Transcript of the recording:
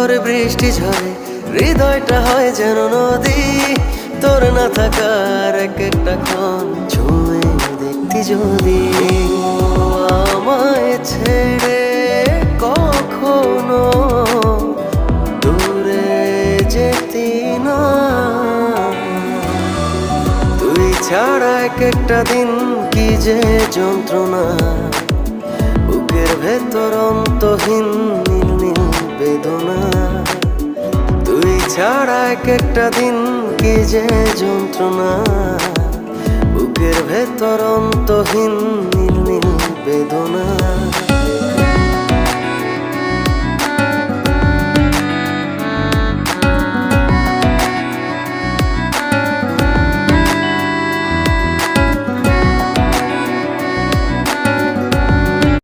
পরে বৃষ্টি ঝরে, হৃদয়টা হয় যেন নদী। তোর না থাকার এক একটা ক্ষণ ছুঁয়ে দেখতি যদি। আমায় ছেড়ে কখনো দূরে যেতি না, তুই ছাড়া এক একটা দিন কি যে যন্ত্রণা। বুকের ভেতর অন্তহীন নীল নীল বেদনা, তুই ছাড়া এক একটা দিন কি যে যন্ত্রণা। বুকের ভেতর অন্তহীন নীল নীল বেদনা।